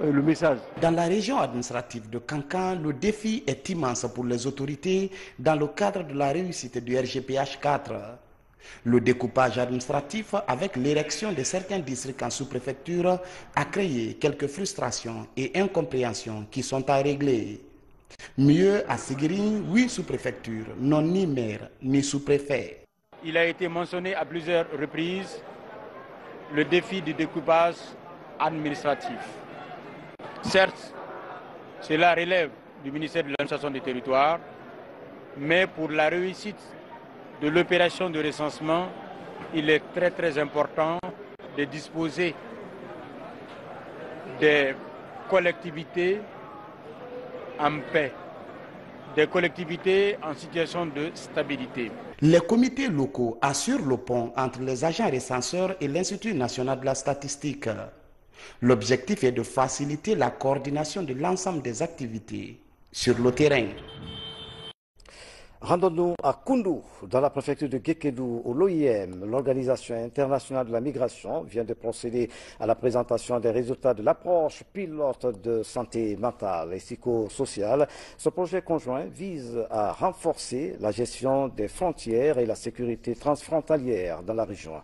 le message. Dans la région administrative de Kankan, le défi est immense pour les autorités dans le cadre de la réussite du RGPH 4. Le découpage administratif avec l'érection de certains districts en sous-préfecture a créé quelques frustrations et incompréhensions qui sont à régler. Mieux à Sigiri, 8 sous-préfectures n'ont ni maire ni sous-préfet. Il a été mentionné à plusieurs reprises le défi du découpage administratif. Certes, cela relève du ministère de l'administration des territoires, mais pour la réussite de l'opération de recensement, il est très important de disposer des collectivités en paix, des collectivités en situation de stabilité. Les comités locaux assurent le pont entre les agents recenseurs et l'Institut national de la statistique. L'objectif est de faciliter la coordination de l'ensemble des activités sur le terrain. Rendons-nous à Koundou, dans la préfecture de Guékédou, où l'OIM, l'Organisation internationale de la migration, vient de procéder à la présentation des résultats de l'approche pilote de santé mentale et psychosociale. Ce projet conjoint vise à renforcer la gestion des frontières et la sécurité transfrontalière dans la région.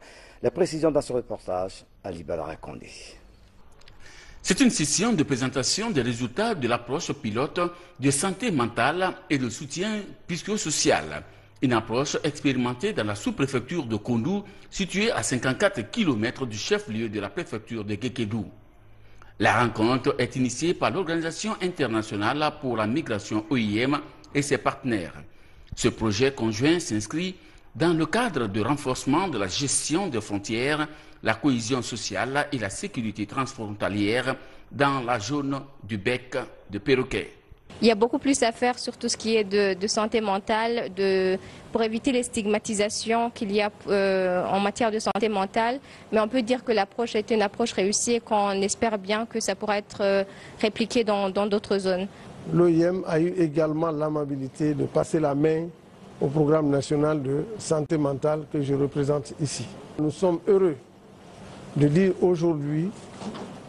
Les précisions dans ce reportage, Ali Badara Kondé. C'est une session de présentation des résultats de l'approche pilote de santé mentale et de soutien psychosocial. Une approche expérimentée dans la sous-préfecture de Koundou, située à 54 km du chef-lieu de la préfecture de Guékédou. La rencontre est initiée par l'Organisation internationale pour la migration OIM et ses partenaires. Ce projet conjoint s'inscrit dans le cadre de renforcement de la gestion des frontières, la cohésion sociale et la sécurité transfrontalière dans la zone du bec de perroquet. Il y a beaucoup plus à faire sur tout ce qui est de santé mentale, pour éviter les stigmatisations qu'il y a en matière de santé mentale. Mais on peut dire que l'approche a été une approche réussie et qu'on espère bien que ça pourra être répliqué dans d'autres zones. L'OIM a eu également l'amabilité de passer la main au programme national de santé mentale que je représente ici. Nous sommes heureux de dire aujourd'hui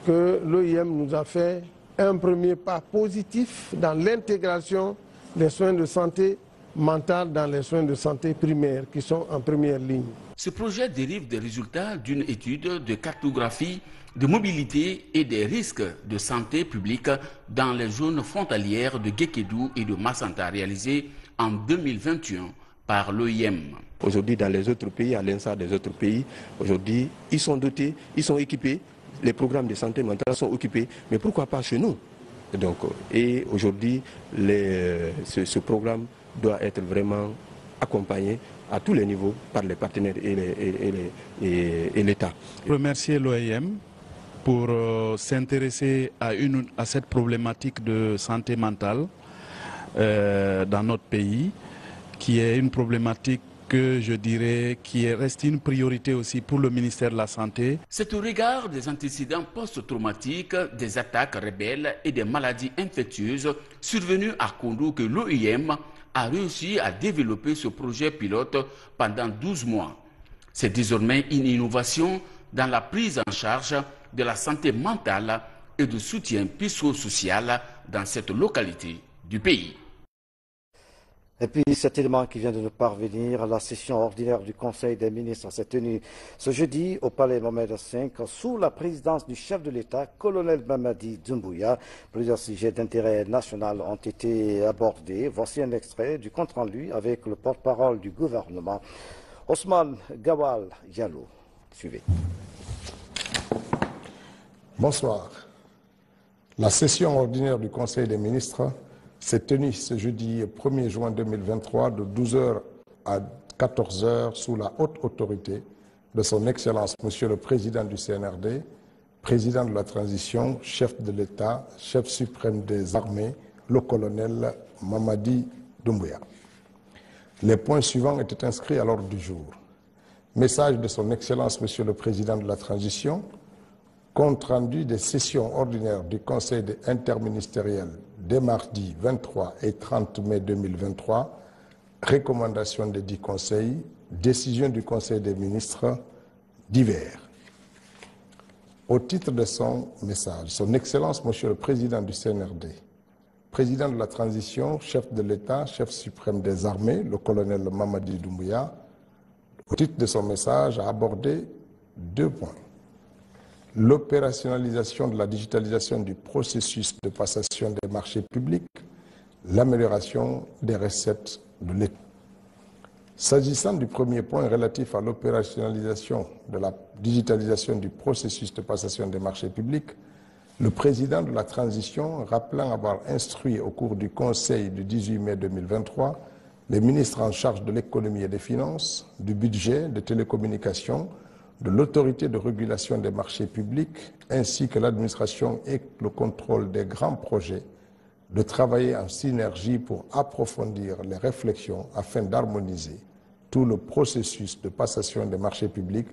que l'OIM nous a fait un premier pas positif dans l'intégration des soins de santé mentale dans les soins de santé primaires qui sont en première ligne. Ce projet dérive des résultats d'une étude de cartographie de mobilité et des risques de santé publique dans les zones frontalières de Guékédou et de Massanta réalisée en 2021 par l'OIM. Aujourd'hui, dans les autres pays, à l'instar des autres pays, aujourd'hui, ils sont dotés, ils sont équipés, les programmes de santé mentale sont occupés, mais pourquoi pas chez nous? Donc, et aujourd'hui, ce programme doit être vraiment accompagné à tous les niveaux par les partenaires et l'État. Remercier l'OIM pour s'intéresser à cette problématique de santé mentale dans notre pays, qui est une problématique que je dirais qui reste une priorité aussi pour le ministère de la Santé. C'est au regard des antécédents post-traumatiques, des attaques rebelles et des maladies infectieuses survenues à Koundou que l'OIM a réussi à développer ce projet pilote pendant 12 mois. C'est désormais une innovation dans la prise en charge de la santé mentale et de soutien psychosocial dans cette localité du pays. Et puis cet élément qui vient de nous parvenir, la session ordinaire du Conseil des ministres s'est tenue ce jeudi au Palais Mohamed V sous la présidence du chef de l'État, colonel Mamadi Doumbouya. Plusieurs sujets d'intérêt national ont été abordés. Voici un extrait du compte-rendu avec le porte-parole du gouvernement, Ousmane Gawal Diallo. Suivez. Bonsoir. La session ordinaire du Conseil des ministres s'est tenue ce jeudi 1er juin 2023 de 12h à 14h sous la haute autorité de son Excellence Monsieur le Président du CNRD, Président de la Transition, chef de l'État, chef suprême des armées, le colonel Mamadi Doumbouya. Les points suivants étaient inscrits à l'ordre du jour. Message de son Excellence Monsieur le Président de la Transition, compte rendu des sessions ordinaires du Conseil interministériel dès mardi 23 et 30 mai 2023, recommandations des 10 conseils, décision du Conseil des ministres divers. Au titre de son message, son Excellence Monsieur le Président du CNRD, Président de la Transition, chef de l'État, chef suprême des armées, le colonel Mamadi Doumbouya, au titre de son message, a abordé 2 points. L'opérationnalisation de la digitalisation du processus de passation des marchés publics, l'amélioration des recettes de l'État. S'agissant du premier point relatif à l'opérationnalisation de la digitalisation du processus de passation des marchés publics, le président de la transition, rappelant avoir instruit au cours du Conseil du 18 mai 2023 les ministres en charge de l'économie et des finances, du budget, des télécommunications, de l'autorité de régulation des marchés publics ainsi que l'administration et le contrôle des grands projets, de travailler en synergie pour approfondir les réflexions afin d'harmoniser tout le processus de passation des marchés publics,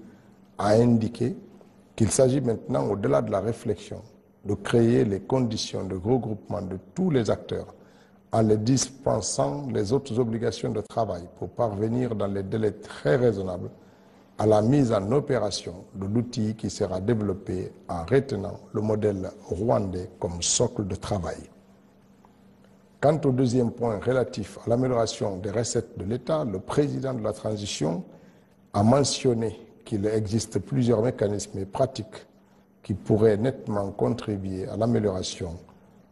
a indiqué qu'il s'agit maintenant, au-delà de la réflexion, de créer les conditions de regroupement de tous les acteurs en les dispensant les autres obligations de travail pour parvenir dans les délais très raisonnables à la mise en opération de l'outil qui sera développé en retenant le modèle rwandais comme socle de travail. Quant au deuxième point relatif à l'amélioration des recettes de l'État, le président de la transition a mentionné qu'il existe plusieurs mécanismes et pratiques qui pourraient nettement contribuer à l'amélioration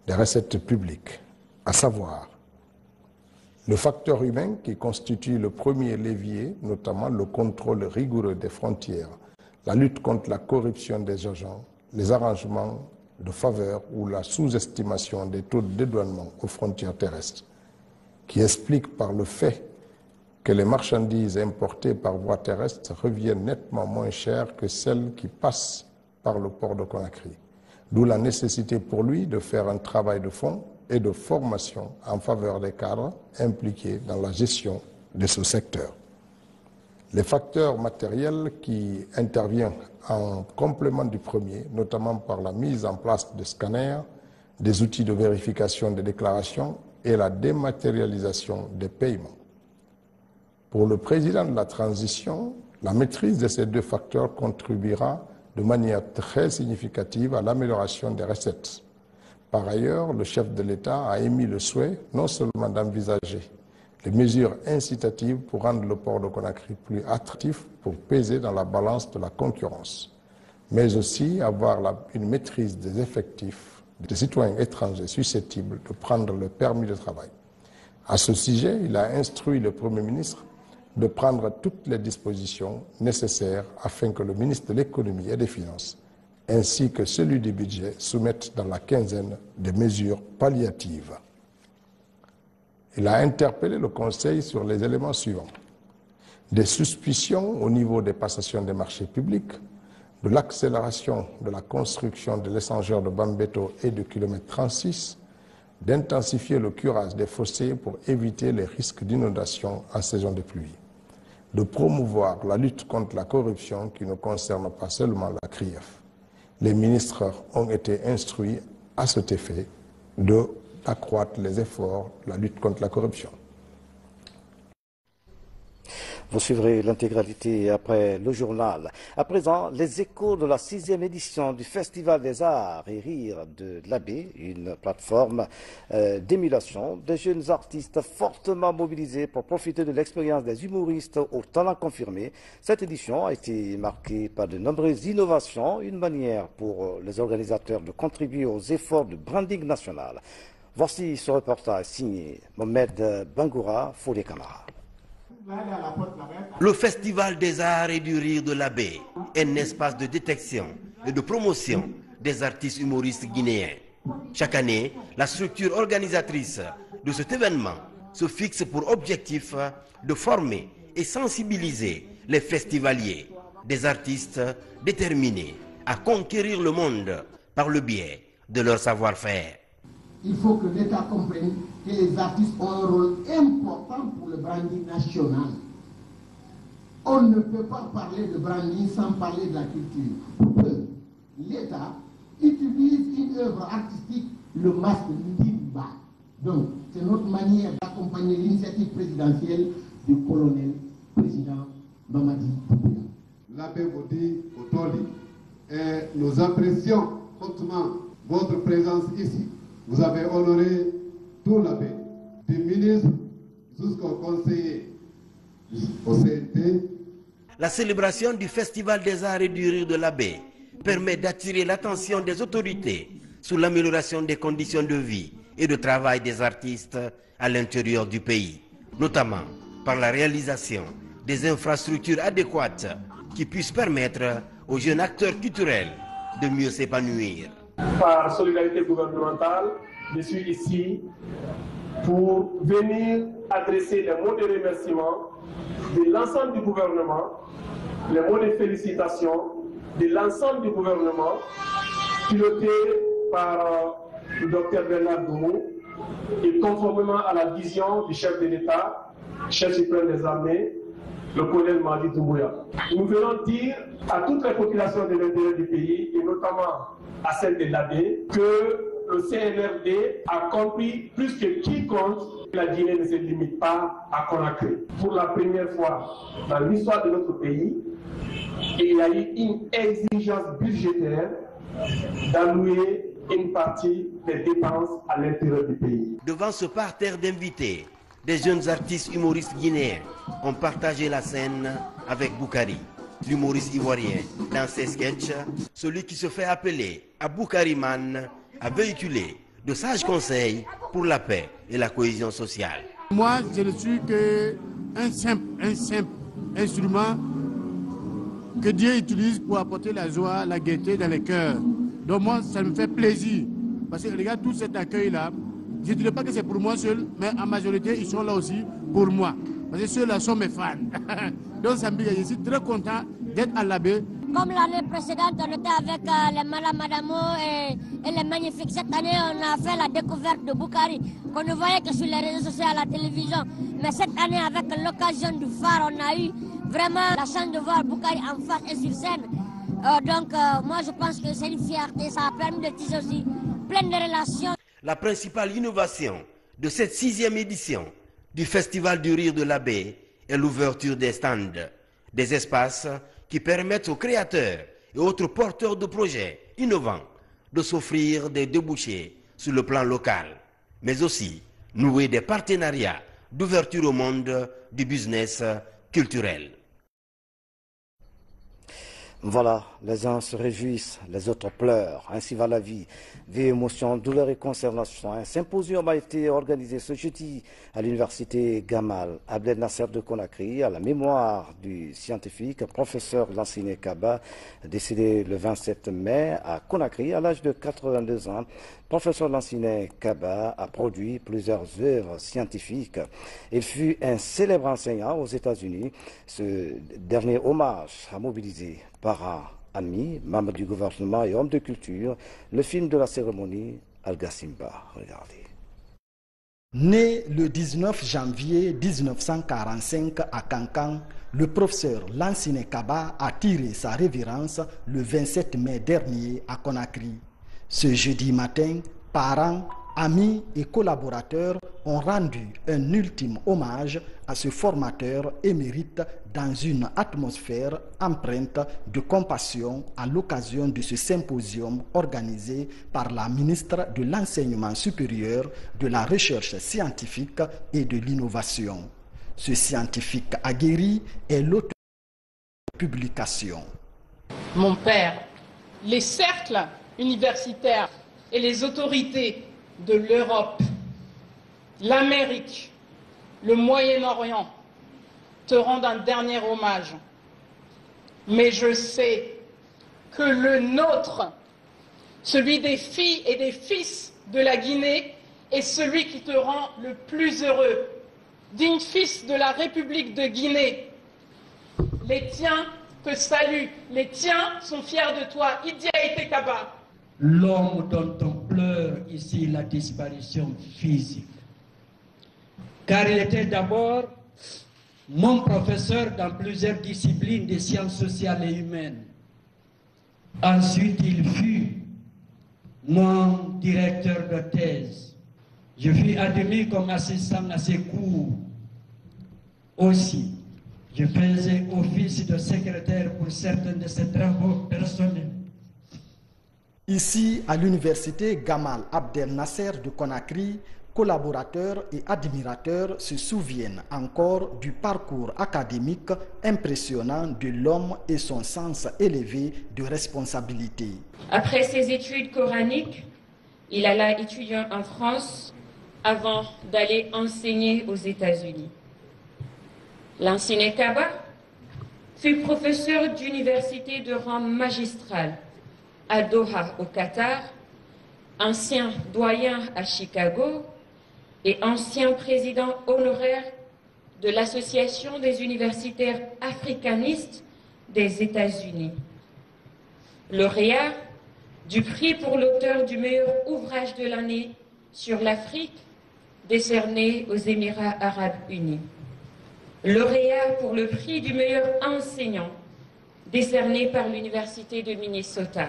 des recettes publiques, à savoir le facteur humain qui constitue le premier levier, notamment le contrôle rigoureux des frontières, la lutte contre la corruption des agents, les arrangements de faveur ou la sous-estimation des taux de dédouanement aux frontières terrestres, qui explique par le fait que les marchandises importées par voie terrestre reviennent nettement moins chères que celles qui passent par le port de Conakry. D'où la nécessité pour lui de faire un travail de fond et de formation en faveur des cadres impliqués dans la gestion de ce secteur. Les facteurs matériels qui interviennent en complément du premier, notamment par la mise en place de scanners, des outils de vérification des déclarations et la dématérialisation des paiements. Pour le président de la transition, la maîtrise de ces deux facteurs contribuera de manière très significative à l'amélioration des recettes. Par ailleurs, le chef de l'État a émis le souhait non seulement d'envisager les mesures incitatives pour rendre le port de Conakry plus attractif pour peser dans la balance de la concurrence, mais aussi avoir une maîtrise des effectifs des citoyens étrangers susceptibles de prendre le permis de travail. À ce sujet, il a instruit le Premier ministre de prendre toutes les dispositions nécessaires afin que le ministre de l'Économie et des Finances ainsi que celui du budget soumettent dans la quinzaine des mesures palliatives. Il a interpellé le Conseil sur les éléments suivants: des suspicions au niveau des passations des marchés publics, de l'accélération de la construction de l'échangeur de Bambeto et du kilomètre 36, d'intensifier le curage des fossés pour éviter les risques d'inondation en saison de pluie, de promouvoir la lutte contre la corruption qui ne concerne pas seulement la CRIEF. Les ministres ont été instruits à cet effet d'accroître les efforts de la lutte contre la corruption. Vous suivrez l'intégralité après le journal. À présent, les échos de la 6e édition du Festival des Arts et Rires de l'Abbé, une plateforme d'émulation des jeunes artistes fortement mobilisés pour profiter de l'expérience des humoristes au talent confirmé. Cette édition a été marquée par de nombreuses innovations, une manière pour les organisateurs de contribuer aux efforts de branding national. Voici ce reportage signé Mohamed Bangoura, Folie Camara. Le Festival des Arts et du Rire de l'Abbé est un espace de détection et de promotion des artistes humoristes guinéens. Chaque année, la structure organisatrice de cet événement se fixe pour objectif de former et sensibiliser les festivaliers, des artistes déterminés à conquérir le monde par le biais de leur savoir-faire. Il faut que l'État comprenne que les artistes ont un rôle important pour le branding national. On ne peut pas parler de branding sans parler de la culture. Pour que l'État utilise une œuvre artistique, le masque Ndimba. Donc, c'est notre manière d'accompagner l'initiative présidentielle du colonel président Mamadi Doumbouya. L'abbé Odi Otoli, et nous apprécions hautement votre présence ici. Vous avez honoré tout l'abbé, du ministre jusqu'au conseiller, au CNT. La célébration du Festival des Arts et du Rire de l'Abbé permet d'attirer l'attention des autorités sur l'amélioration des conditions de vie et de travail des artistes à l'intérieur du pays, notamment par la réalisation des infrastructures adéquates qui puissent permettre aux jeunes acteurs culturels de mieux s'épanouir. Par solidarité gouvernementale, je suis ici pour venir adresser les mots de remerciement de l'ensemble du gouvernement, les mots de félicitations de l'ensemble du gouvernement, piloté par le docteur Bernard Goumou, et conformément à la vision du chef de l'État, chef suprême des armées, le colonel Madi Doumbouya. Nous venons dire à toutes les populations de l'intérieur du pays, et notamment à celle de l'Abbé, que le CNRD a compris plus que quiconque que la Guinée ne se limite pas à Conakry. Pour la première fois dans l'histoire de notre pays, il y a eu une exigence budgétaire d'allouer une partie des dépenses à l'intérieur du pays. Devant ce parterre d'invités, des jeunes artistes humoristes guinéens ont partagé la scène avec Boukari, l'humoriste ivoirien. Dans ses sketchs, celui qui se fait appeler Aboukari Man a véhiculé de sages conseils pour la paix et la cohésion sociale. Moi, je ne suis qu'un simple instrument que Dieu utilise pour apporter la joie, la gaieté dans les cœurs. Donc moi, ça me fait plaisir. Parce que regarde tout cet accueil-là. Je ne dirais pas que c'est pour moi seul, mais en majorité, ils sont là aussi pour moi. Parce que ceux-là sont mes fans. Donc ça me dit, je suis très content d'être à l'Abbé. Comme l'année précédente, on était avec les Madamo et les Magnifiques. Cette année, on a fait la découverte de Boukari, qu'on ne voyait que sur les réseaux sociaux, à la télévision. Mais cette année, avec l'occasion du phare, on a eu vraiment la chance de voir Boukari en face et sur scène. Donc, moi, je pense que c'est une fierté. Ça a permis de tisser aussi plein de relations. La principale innovation de cette 6e édition du Festival du Rire de l'Abbé est l'ouverture des stands, des espaces qui permettent aux créateurs et autres porteurs de projets innovants de s'offrir des débouchés sur le plan local, mais aussi nouer des partenariats d'ouverture au monde du business culturel. Voilà, les uns se réjouissent, les autres pleurent. Ainsi va la vie. Vie, émotion, douleur et consternation. Un symposium a été organisé ce jeudi à l'université Gamal Abdel Nasser de Conakry à la mémoire du scientifique professeur Lansine Kaba, décédé le 27 mai à Conakry à l'âge de 82 ans. Professeur Lansine Kaba a produit plusieurs œuvres scientifiques. Il fut un célèbre enseignant aux États-Unis. Ce dernier hommage a mobilisé parents, amis, membres du gouvernement et hommes de culture. Le film de la cérémonie, Al-Gassimba. Regardez. Né le 19 janvier 1945 à Kankan, le professeur Lansine Kaba a tiré sa révérence le 27 mai dernier à Conakry. Ce jeudi matin, parents, amis et collaborateurs ont rendu un ultime hommage à ce formateur émérite dans une atmosphère empreinte de compassion à l'occasion de ce symposium organisé par la ministre de l'Enseignement supérieur, de la Recherche scientifique et de l'Innovation. Ce scientifique aguerri est l'auteur de publication. Mon père, les cercles universitaires et les autorités de l'Europe, l'Amérique, le Moyen-Orient te rendent un dernier hommage. Mais je sais que le nôtre, celui des filles et des fils de la Guinée, est celui qui te rend le plus heureux. Digne fils de la République de Guinée, les tiens te saluent, les tiens sont fiers de toi. Idi Aïté Kaba. L'homme dont on pleure ici la disparition physique. Car il était d'abord mon professeur dans plusieurs disciplines des sciences sociales et humaines. Ensuite, il fut mon directeur de thèse. Je fus admis comme assistant à ses cours. Aussi, je faisais office de secrétaire pour certains de ses travaux personnels. Ici, à l'université Gamal Abdel Nasser de Conakry, collaborateurs et admirateurs se souviennent encore du parcours académique impressionnant de l'homme et son sens élevé de responsabilité. Après ses études coraniques, il alla étudier en France avant d'aller enseigner aux États-Unis. Lansine Kaba fut professeur d'université de rang magistral à Doha au Qatar, ancien doyen à Chicago et ancien président honoraire de l'Association des universitaires africanistes des États-Unis. Lauréat du prix pour l'auteur du meilleur ouvrage de l'année sur l'Afrique, décerné aux Émirats arabes unis. lauréat pour le prix du meilleur enseignant, décerné par l'Université de Minnesota.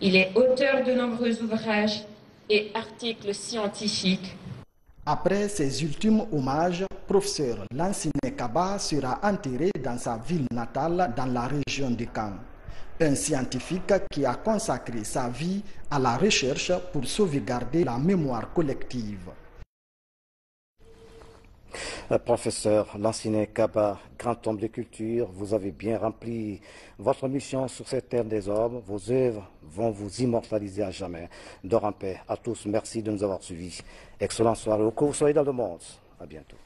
Il est auteur de nombreux ouvrages et articles scientifiques. Après ces ultimes hommages, professeur Lansine Kaba sera enterré dans sa ville natale dans la région de Caen. Un scientifique qui a consacré sa vie à la recherche pour sauvegarder la mémoire collective. Professeur Lansine Kaba, grand homme de culture, vous avez bien rempli votre mission sur cette terre des hommes. Vos œuvres vont vous immortaliser à jamais. Dors en paix à tous. Merci de nous avoir suivis. Excellente soirée. Au cours, soyez dans le monde. À bientôt.